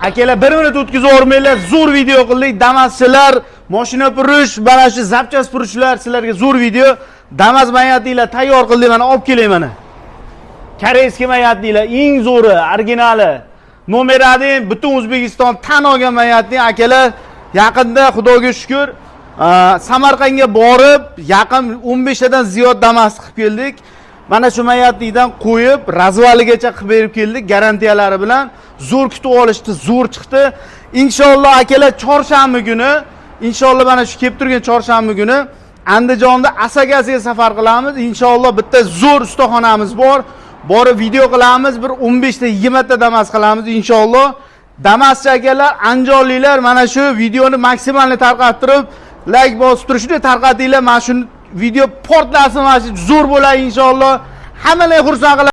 Akalar 1 minut o'tkazib o'rmanglar. Zo'r video qildik. Damaschilar, mashina purish, mana shu zapchas purishlar sizlarga zo'r video. Damas mayatinglar tayyor qildik, mana olib kelay mana. Koreyskiy mayatinglar eng zo'ri, originali. Nomeradi butun O'zbekiston tan olgan mayatning akalar. Yaqinda Xudoga shukr, Samarqandga borib, yaqin 15 tadan ziyod Damas qilib keldik. Mana shu mayatlikdan qo'yib, razvaligacha qilib berib keldik, garantiyalari bilan. Zo'r kutib olishdi, zo'r chiqdi. Inshaalloh akalar chorshanba kuni, inshaalloh mana shu kelib turgan chorshanba kuni Andijonda Asakasiga safar qilamiz. Inshaalloh bitta zo'r ustaxonamiz bor. Borib video qilamiz, bir 15 ta 20 ta Damas qilamiz inshaalloh. Damaschi akalar, andijonliklar mana shu videoni maksimalni tarqattirib, like bosib turishni tarqatinglar. Mana shu video portlasin, mana shu zo'r bo'ladi inshaalloh. Hammalarni xursand qilamiz.